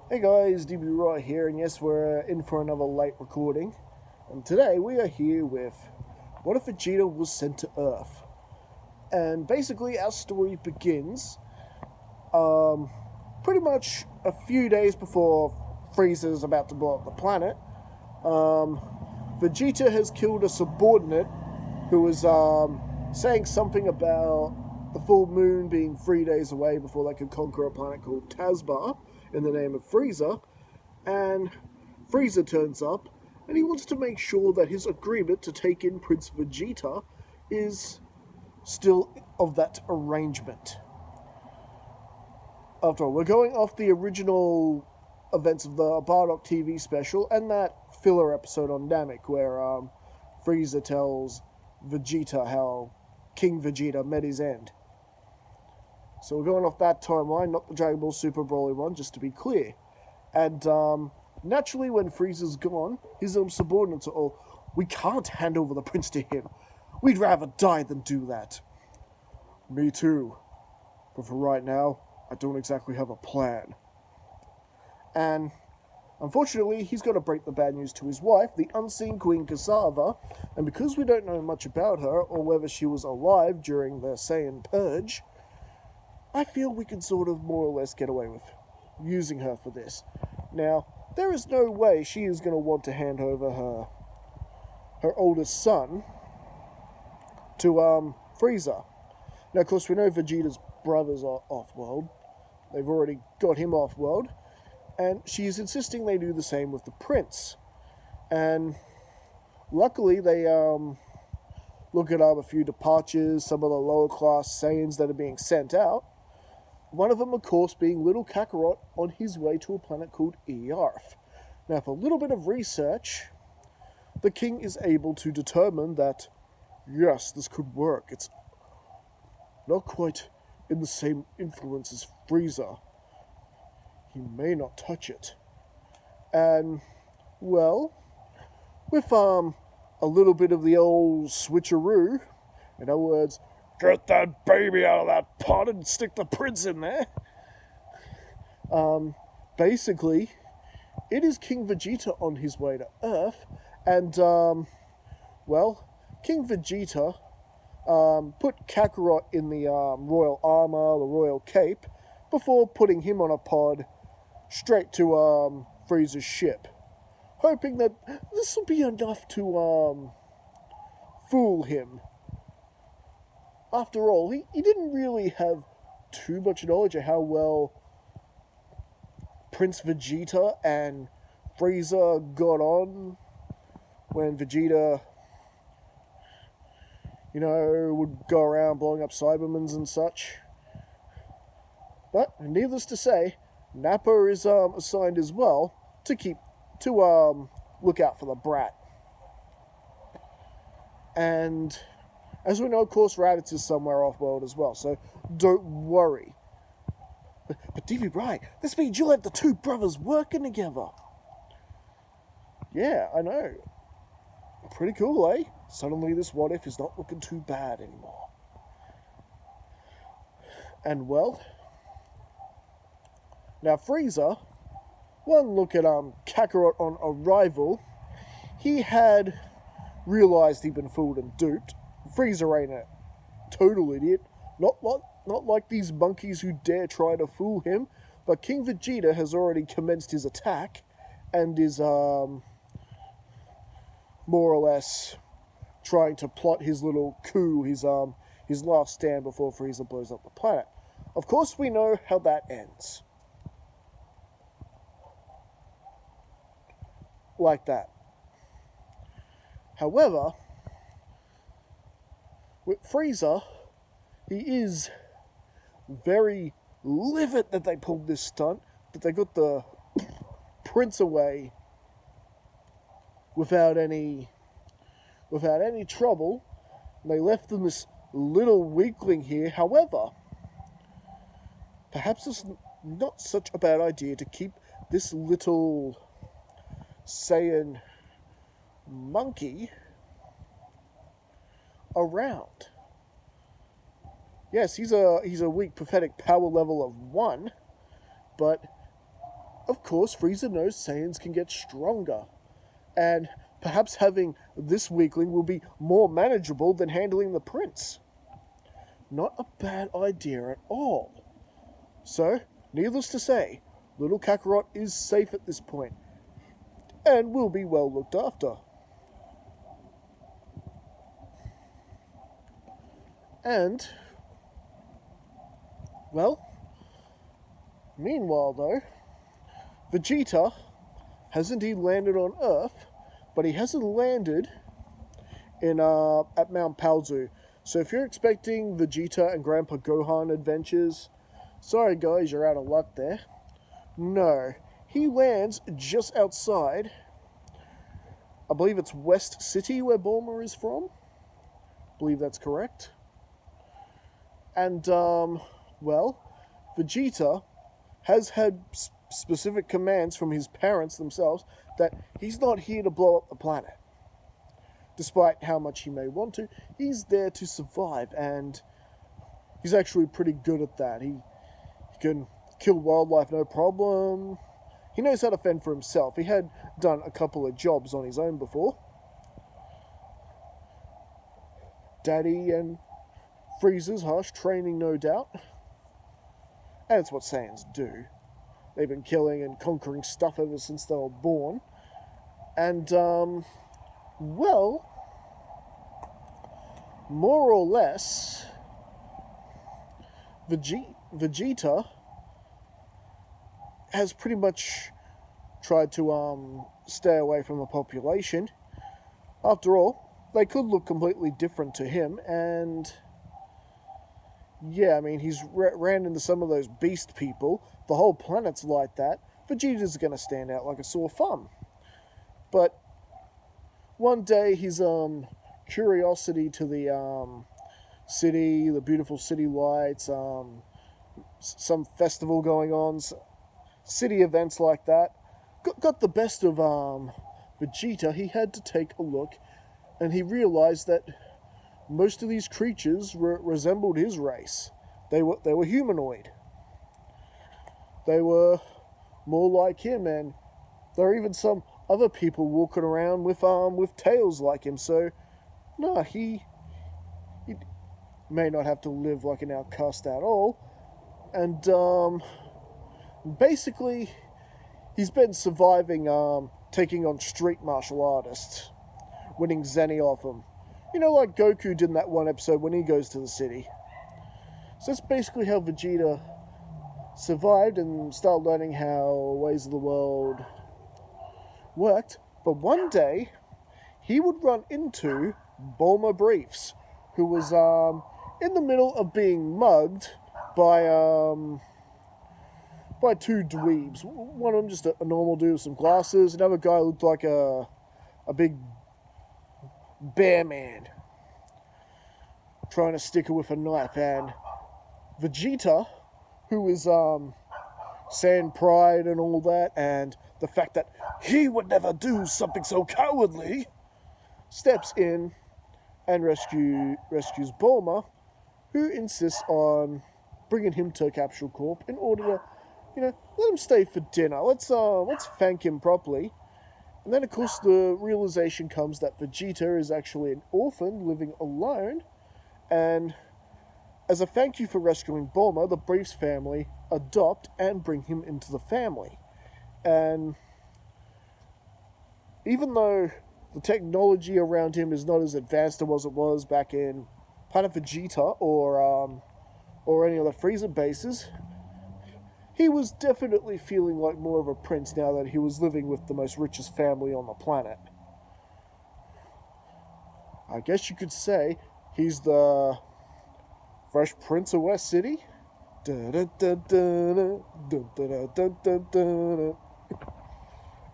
Hey guys, DB Right here, and yes, we're in for another late recording. And today we are here with What if Vegeta was sent to Earth? And basically, our story begins um, pretty much a few days before Frieza's about to blow up the planet. Um, Vegeta has killed a subordinate who was saying something about the full moon being 3 days away before they could conquer a planet called Tazbar in the name of Frieza. And Frieza turns up and he wants to make sure that his agreement to take in Prince Vegeta is still of that arrangement. After all, we're going off the original events of the Bardock TV special and that filler episode on Namek where Frieza tells Vegeta how King Vegeta met his end. So we're going off that timeline, not the Dragon Ball Super Broly one, just to be clear. And naturally, when Frieza's gone, his subordinates are all, "We can't hand over the prince to him. We'd rather die than do that." "Me too. But for right now, I don't exactly have a plan." And unfortunately, he's got to break the bad news to his wife, the unseen Queen Cassava, and because we don't know much about her or whether she was alive during the Saiyan Purge, I feel we can sort of more or less get away with using her for this. Now, there is no way she is going to want to hand over her oldest son to Frieza. Now, of course, we know Vegeta's brothers are off-world. They've already got him off-world. And she is insisting they do the same with the prince. And luckily, they look at a few departures, some of the lower-class Saiyans that are being sent out. One of them, of course, being little Kakarot on his way to a planet called Earth. Now, for a little bit of research, the king is able to determine that, yes, this could work. It's not quite in the same influence as Frieza. He may not touch it. And, well, with a little bit of the old switcheroo, in other words, "Get that baby out of that pot and stick the prince in there." Basically, it is King Vegeta on his way to Earth, and, well, King Vegeta put Kakarot in the royal armor, the royal cape, before putting him on a pod straight to Frieza's ship, hoping that this will be enough to fool him. After all, he didn't really have too much knowledge of how well Prince Vegeta and Frieza got on when Vegeta, would go around blowing up Cybermans and such. But, needless to say, Nappa is assigned as well to look out for the brat. And as we know, of course, Raditz is somewhere off-world as well, so don't worry. But DB Bright, this means you'll have the two brothers working together. Yeah, I know. Pretty cool, eh? Suddenly this what if is not looking too bad anymore. And well, now Frieza, one look at Kakarot on arrival, he had realised he'd been fooled and duped. Frieza ain't a total idiot. Not like these monkeys who dare try to fool him, but King Vegeta has already commenced his attack and is more or less trying to plot his little coup, his last stand before Frieza blows up the planet. Of course, we know how that ends. Like that. However, with Frieza, he is very livid that they pulled this stunt, that they got the prince away without any trouble. They left them this little weakling here. However, perhaps it's not such a bad idea to keep this little Saiyan monkey around. Yes, he's a weak, pathetic power level of 1, but of course, Frieza knows Saiyans can get stronger, and perhaps having this weakling will be more manageable than handling the prince. Not a bad idea at all. So, needless to say, little Kakarot is safe at this point, and will be well looked after. And, well, meanwhile though, Vegeta has indeed landed on Earth, but he hasn't landed in at Mount Palzu. So if you're expecting Vegeta and Grandpa Gohan adventures, sorry guys, you're out of luck there. No, he lands just outside, I believe it's West City where Bulma is from. I believe that's correct. And, well, Vegeta has had specific commands from his parents themselves that he's not here to blow up the planet. Despite how much he may want to, he's there to survive, and he's actually pretty good at that. He can kill wildlife no problem. He knows how to fend for himself. He had done a couple of jobs on his own before. Daddy and Frieza's harsh training, no doubt. And it's what Saiyans do. They've been killing and conquering stuff ever since they were born. And, well, more or less, Vegeta has pretty much tried to stay away from the population. After all, they could look completely different to him, and yeah, I mean, he's ran into some of those beast people. The whole planet's like that. Vegeta's going to stand out like a sore thumb. But one day, his curiosity to the city, the beautiful city lights, some festival going on, city events like that, got the best of Vegeta. He had to take a look, and he realized that most of these creatures resembled his race. They were humanoid. They were more like him, and there are even some other people walking around with tails like him. So, no, he may not have to live like an outcast at all. And basically, he's been surviving, taking on street martial artists, winning Zenny off them. You know, like Goku did in that one episode when he goes to the city. So that's basically how Vegeta survived and started learning how ways of the world worked. But one day, he would run into Bulma Briefs, who was in the middle of being mugged by two dweebs. One of them just a normal dude with some glasses. Another guy looked like a big bear man trying to stick her with a knife. And Vegeta, who is Saiyan pride and all that, and the fact that he would never do something so cowardly, steps in and rescues Bulma, who insists on bringing him to Capsule Corp in order to, let him stay for dinner. Let's thank him properly. And then, of course, the realization comes that Vegeta is actually an orphan living alone, and as a thank you for rescuing Bulma, the Briefs family adopt and bring him into the family. And even though the technology around him is not as advanced as it was back in Planet Vegeta or any other Frieza bases, he was definitely feeling like more of a prince now that he was living with the most richest family on the planet. I guess you could say he's the Fresh Prince of West City.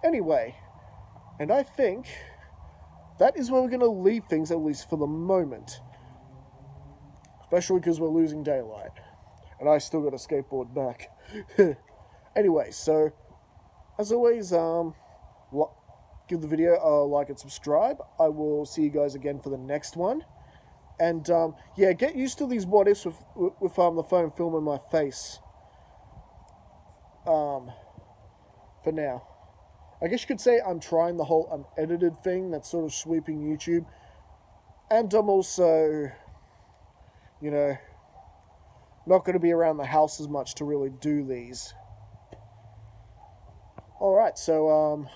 Anyway, and I think that is where we're going to leave things, at least for the moment. Especially because we're losing daylight. And I still got a skateboard back. Anyway, so, as always, give the video a like and subscribe. I will see you guys again for the next one. And, yeah, get used to these what-ifs with the phone filming my face. for now. I guess you could say I'm trying the whole unedited thing that's sort of sweeping YouTube. And I'm also, you know, not going to be around the house as much to really do these. Alright, so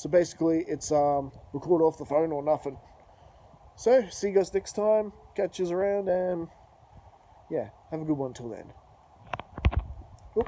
basically it's record off the phone or nothing. So, see you guys next time. Catch you around, and yeah, have a good one till then. Oop.